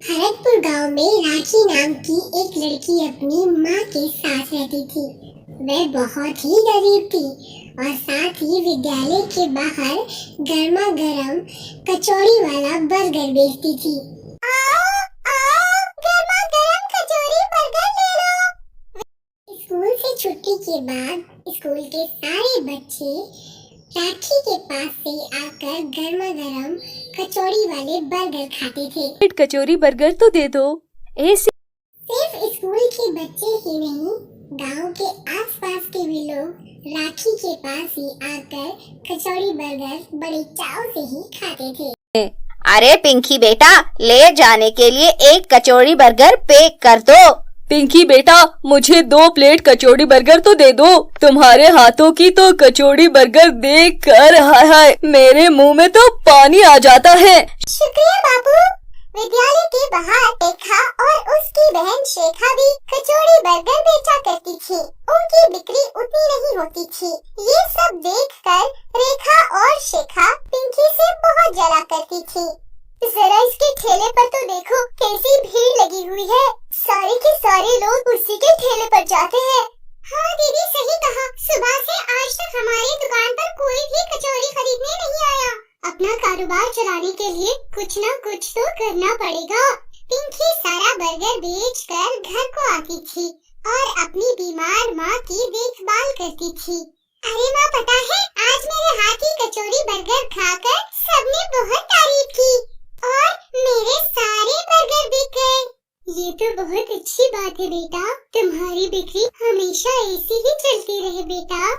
भरतपुर गांव में राखी नाम की एक लड़की अपनी माँ के साथ रहती थी। वह बहुत ही गरीब थी और साथ ही विद्यालय के बाहर गर्मा गर्म कचौड़ी वाला बर्गर बेचती थी। आओ आओ, गर्मा गर्म कचौड़ी बर्गर ले लो। स्कूल से छुट्टी के बाद स्कूल के सारे बच्चे राखी के पास से आकर गर्मा गर्म कचौड़ी वाले बर्गर खाते थे। कचौरी बर्गर तो दे दो। सिर्फ स्कूल के बच्चे ही नहीं, गांव के आसपास के भी लोग राखी के पास ही आकर कचौड़ी बर्गर बड़े चाव से ही खाते थे। अरे पिंकी बेटा, ले जाने के लिए एक कचौड़ी बर्गर पैक कर दो। पिंकी बेटा, मुझे 2 प्लेट कचौड़ी बर्गर तो दे दो। तुम्हारे हाथों की तो कचौड़ी बर्गर देख कर हाय मेरे मुंह में तो पानी आ जाता है। शुक्रिया बाबू। विद्यालय के बाहर रेखा और उसकी बहन शेखा भी कचौड़ी बर्गर बेचा करती थी। उनकी बिक्री उतनी नहीं होती थी। ये सब देखकर रेखा और शेखा पिंकी से बहुत जला करती थी। जरा इसके ठेले पर तो देखो कैसी भीड़ लगी हुई है। सारे के सारे लोग उसी के ठेले पर जाते हैं। हाँ दीदी, सही कहा। सुबह से आज तक हमारी दुकान पर कोई भी कचौरी खरीदने नहीं आया। अपना कारोबार चलाने के लिए कुछ न कुछ तो करना पड़ेगा। पिंकी सारा बर्गर बेचकर घर को आती थी और अपनी बीमार माँ की देखभाल करती थी। अरे माँ, पता है आज मेरे हाथ की कचौड़ी बर्गर खाकर सबने बहुत तारीफ की और मेरे सारे बर्गर बिक गए। ये तो बहुत अच्छी बात है बेटा। तुम्हारी बिक्री हमेशा ऐसी ही चलती रहे बेटा।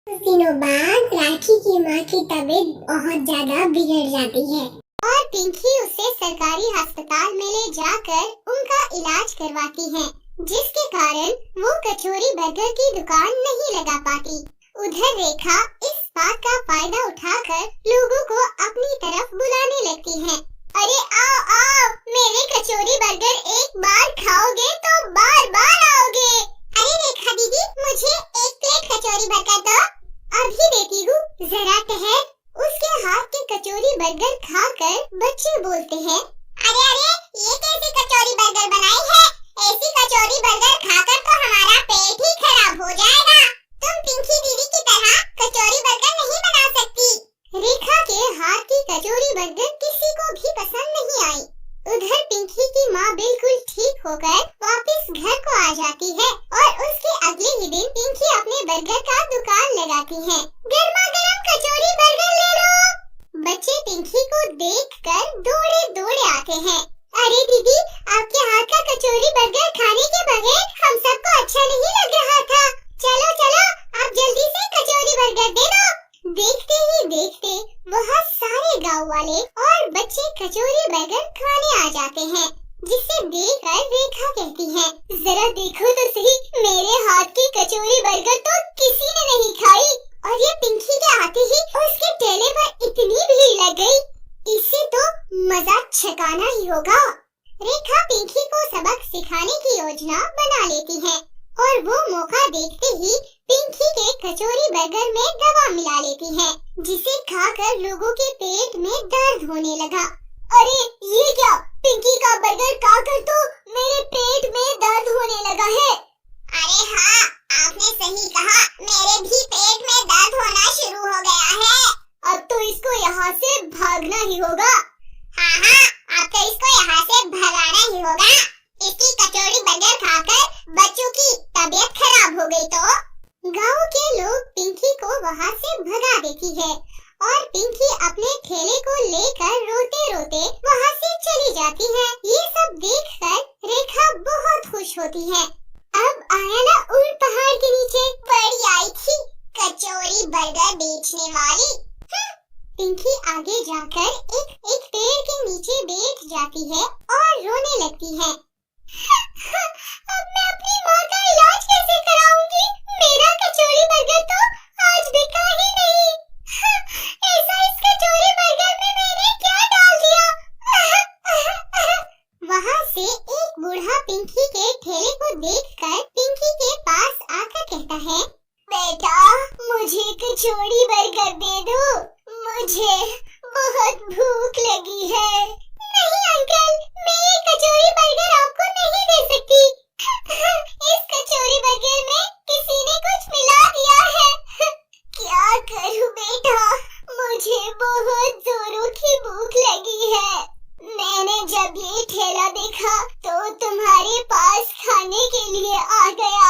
कुछ दिनों बाद राखी की माँ की तबीयत बहुत ज्यादा बिगड़ जाती है और पिंकी उसे सरकारी अस्पताल में ले जाकर उनका इलाज करवाती है, जिसके कारण वो कचौरी बर्गर की दुकान नहीं लगा पाती। उधर रेखा इस बात का फायदा उठाकर लोगों को अपनी तरफ बुलाने लगती है। अरे आओ आओ, मेरे कचौरी बर्गर एक बार खाओगे तो बार बार आओगे। अरे रेखा दीदी, मुझे 1 प्लेट कचौरी बर्गर दो। अभी देती हूँ, जरा ठहर। उसके हाथ के कचौरी बर्गर खाकर बच्चे बोलते हैं, अरे अरे, ये कैसी कचौरी बर्गर बनाई है? ऐसी कचौरी बर्गर खाकर तो हमारा पेट ही खराब हो जाएगा। तुम पिंकी दीदी की तरह कचौरी बर्गर नहीं बना सकती। रेखा के हाथ की कचौरी बर्गर किसी को भी पसंद नहीं आई। उधर पिंकी की माँ बिल्कुल ठीक होकर वापस घर को आ जाती है और उसके अगले ही दिन पिंकी अपने बर्गर का दुकान लगाती है। गर्मा गर्म कचौरी बर्गर ले लो। बच्चे पिंकी को देखकर दौड़े दौड़े आते हैं। अरे दीदी, आपके हाथ का कचौरी बर्गर खाने के बगैर हम सबको अच्छा नहीं लग रहा था। चलो चलो, आप जल्दी से कचौरी बर्गर दे दो। देखते ही देखते वहाँ सारे गांव वाले और बच्चे कचौरी बर्गर खाने आ जाते हैं, जिसे देखकर रेखा कहती है, जरा देखो तो सही, मेरे हाथ की कचौरी बर्गर तो किसी ने नहीं खाई और ये पिंकी के आते ही उसके ठेले पर इतनी भीड़ लग गई। इससे तो मजा छकाना ही होगा। रेखा पिंकी को सबक सिखाने की योजना बना लेती है और वो मौका देखते ही पिंकी के कचौरी बर्गर में दवा मिला लेती है, जिसे खाकर लोगों के पेट में दर्द होने लगा। अरे ये क्या, पिंकी का बर्गर खाकर तो मेरे पेट में दर्द होने लगा है। अरे हाँ, आपने सही कहा, मेरे भी पेट में दर्द होना शुरू हो गया है। अब तो इसको यहाँ से भागना ही होगा। हाँ हाँ, अब तो इसको यहाँ से भगाना ही होगा। इसकी कचौड़ी बर्गर खाकर बच्चों की तबीयत खराब हो गई तो। गांव के लोग पिंकी को वहाँ से भगा देती है और पिंकी अपने ठेले को लेकर रोते रोते वहाँ से चली जाती है। ये सब देखकर रेखा बहुत खुश होती है। अब आया ना उन पहाड़ के नीचे बड़ी आई थी कचौरी बर्गर बेचने वाली। पिंकी आगे जाकर एक पेड़ के नीचे बैठ जाती है और रोने लगती है। अब मैं अपनी माँ का इलाज कैसे कराऊंगी? मेरा कचौरी बर्गर तो आज बिका ही नहीं। ऐसा इस कचौरी बर्गर में मैंने क्या डाल दिया? वहाँ से एक बूढ़ा पिंकी के ठेले को देखकर पिंकी के पास आकर कहता है, बेटा मुझे कचौरी बर्गर दे दो, मुझे बहुत भूख लगी है। नहीं अंकल, मैं ये कचौरी जब ये ठेला देखा तो तुम्हारे पास खाने के लिए आ गया।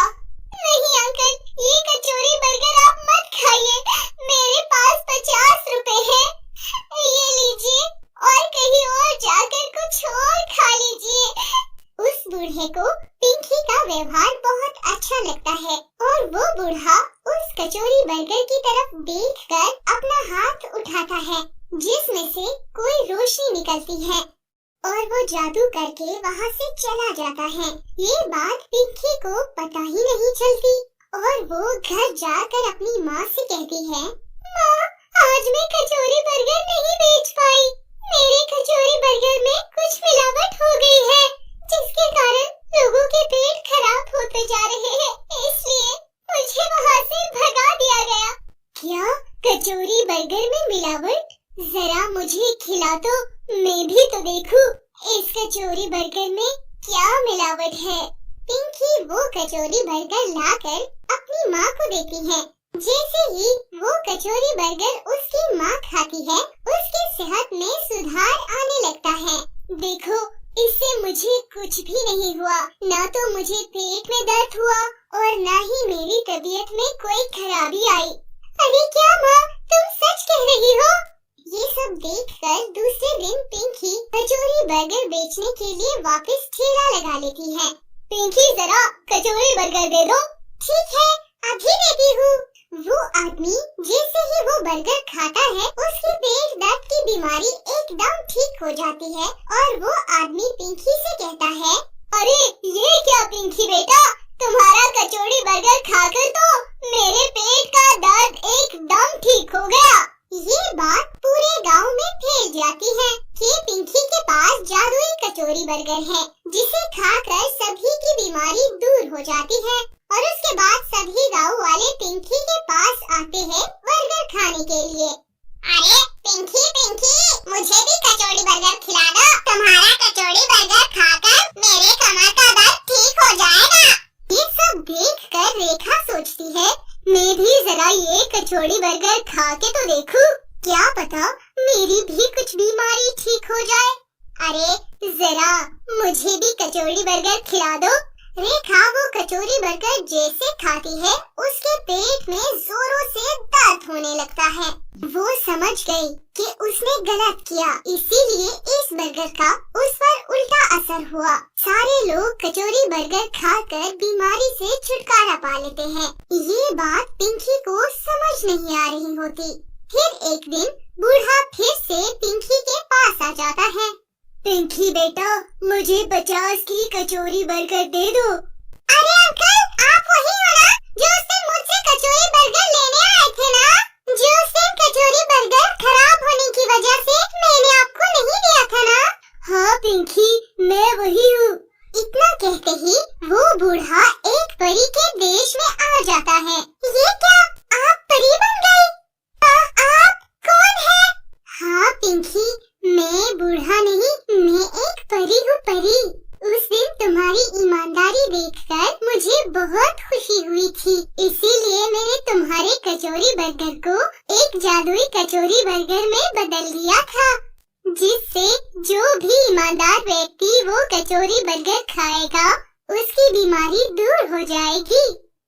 नहीं अंकल, ये कचौड़ी बर्गर आप मत खाइए, मेरे पास 50 रुपए है, ये लीजिए और कहीं और जाकर कुछ और खा लीजिए। उस बूढ़े को पिंकी का व्यवहार बहुत अच्छा लगता है और वो बूढ़ा उस कचौड़ी बर्गर की तरफ देखकर अपना हाथ उठाता है जिसमें से कोई रोशनी निकलती है और वो जादू करके वहाँ से चला जाता है। ये बात पिंकी को पता ही नहीं चलती और वो घर जाकर अपनी माँ से कहती है, माँ, आज मैं कचौड़ी बर्गर नहीं बेच पाई, मेरे कचौड़ी बर्गर में कुछ मिलावट हो गई है जिसके कारण लोगों के पेट खराब होते जा रहे हैं, इसलिए मुझे वहाँ से भगा दिया गया। क्या कचौड़ी बर्गर में मिलावट? जरा मुझे खिला दो, मैं भी तो देखूं इस कचौड़ी बर्गर में क्या मिलावट है। पिंकी वो कचौड़ी बर्गर लाकर अपनी माँ को देती है। जैसे ही वो कचौड़ी बर्गर उसकी माँ खाती है, उसकी सेहत में सुधार आने लगता है। देखो, इससे मुझे कुछ भी नहीं हुआ, ना तो मुझे पेट में दर्द हुआ और ना ही मेरी तबीयत में कोई खराबी आई। अरे क्या माँ, तुम सच कह रही हो? ये सब देखकर दूसरे दिन पिंकी कचौड़ी बर्गर बेचने के लिए वापस ठेला लगा लेती है। पिंकी, जरा कचौड़ी बर्गर दे दो। ठीक है, अभी देती हूँ। वो आदमी जैसे ही वो बर्गर खाता है, उसके पेट दर्द की बीमारी एकदम ठीक हो जाती है और वो आदमी पिंकी से कहता है, अरे ये क्या पिंकी बेटा, तुम्हारा कचौड़ी बर्गर खाकर तो मेरे पेट का दर्द एकदम ठीक हो गया। ये बात पूरे गांव में फैल जाती है कि पिंकी के पास जादुई कचौड़ी बर्गर है जिसे खाकर सभी की बीमारी दूर हो जाती है और उसके बाद सभी गांव वाले पिंकी के पास आते हैं बर्गर खाने के लिए। अरे पिंकी पिंकी, मुझे भी कचौड़ी बर्गर खिला दो, तुम्हारा कचौड़ी बर्गर खाकर मेरे कमर का दर्द ठीक हो जाएगा। ये सब देखकर रेखा सोचती है, मैं भी जरा ये कचौड़ी बर्गर खा के तो देखूं, क्या पता मेरी भी कुछ बीमारी ठीक हो जाए। अरे जरा मुझे भी कचौड़ी बर्गर खिला दो। रेखा वो कचौड़ी बर्गर जैसे खाती है, उसके पेट में जोरों से दर्द होने लगता है। वो समझ गई कि उसने गलत किया, इसीलिए इस बर्गर का उस पर उल्टा असर हुआ। सारे लोग कचौड़ी बर्गर खाकर बीमारी से छुटकारा पा लेते हैं। ये बात पिंकी को समझ नहीं आ रही होती। फिर एक दिन बूढ़ा फिर से पिंकी के पास आ जाता है। पिंकी बेटा, मुझे 50 की कचौड़ी बर्गर दे दो। अरे अंकल, आप वही हो ना जो उस दिन मुझसे कचौड़ी बर्गर लेने आए थे ना? जो उस दिन कचौड़ी बर्गर खराब होने की वजह से मैंने आपको नहीं दिया था ना? हाँ पिंकी, मैं वही हूँ। इतना कहते ही वो बूढ़ा एक परी के देश में आ जाता है। ये क्या, आप परी बन गए? आप कौन है? हाँ पिंकी, मैं बूढ़ा नहीं, मैं एक परी हूँ, परी। उस दिन तुम्हारी ईमानदारी देखकर मुझे बहुत खुशी हुई थी, इसीलिए मैंने तुम्हारे कचौड़ी बर्गर को एक जादुई कचौड़ी बर्गर में बदल दिया था, जिससे जो भी ईमानदार व्यक्ति वो कचौड़ी बर्गर खाएगा उसकी बीमारी दूर हो जाएगी।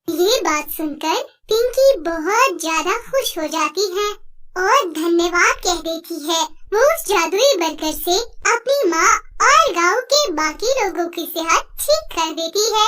ये बात सुनकर पिंकी बहुत ज्यादा खुश हो जाती है और धन्यवाद कह देती है। वो उस जादुई बर्गर से अपनी माँ और गांव के बाकी लोगों की सेहत ठीक कर देती है।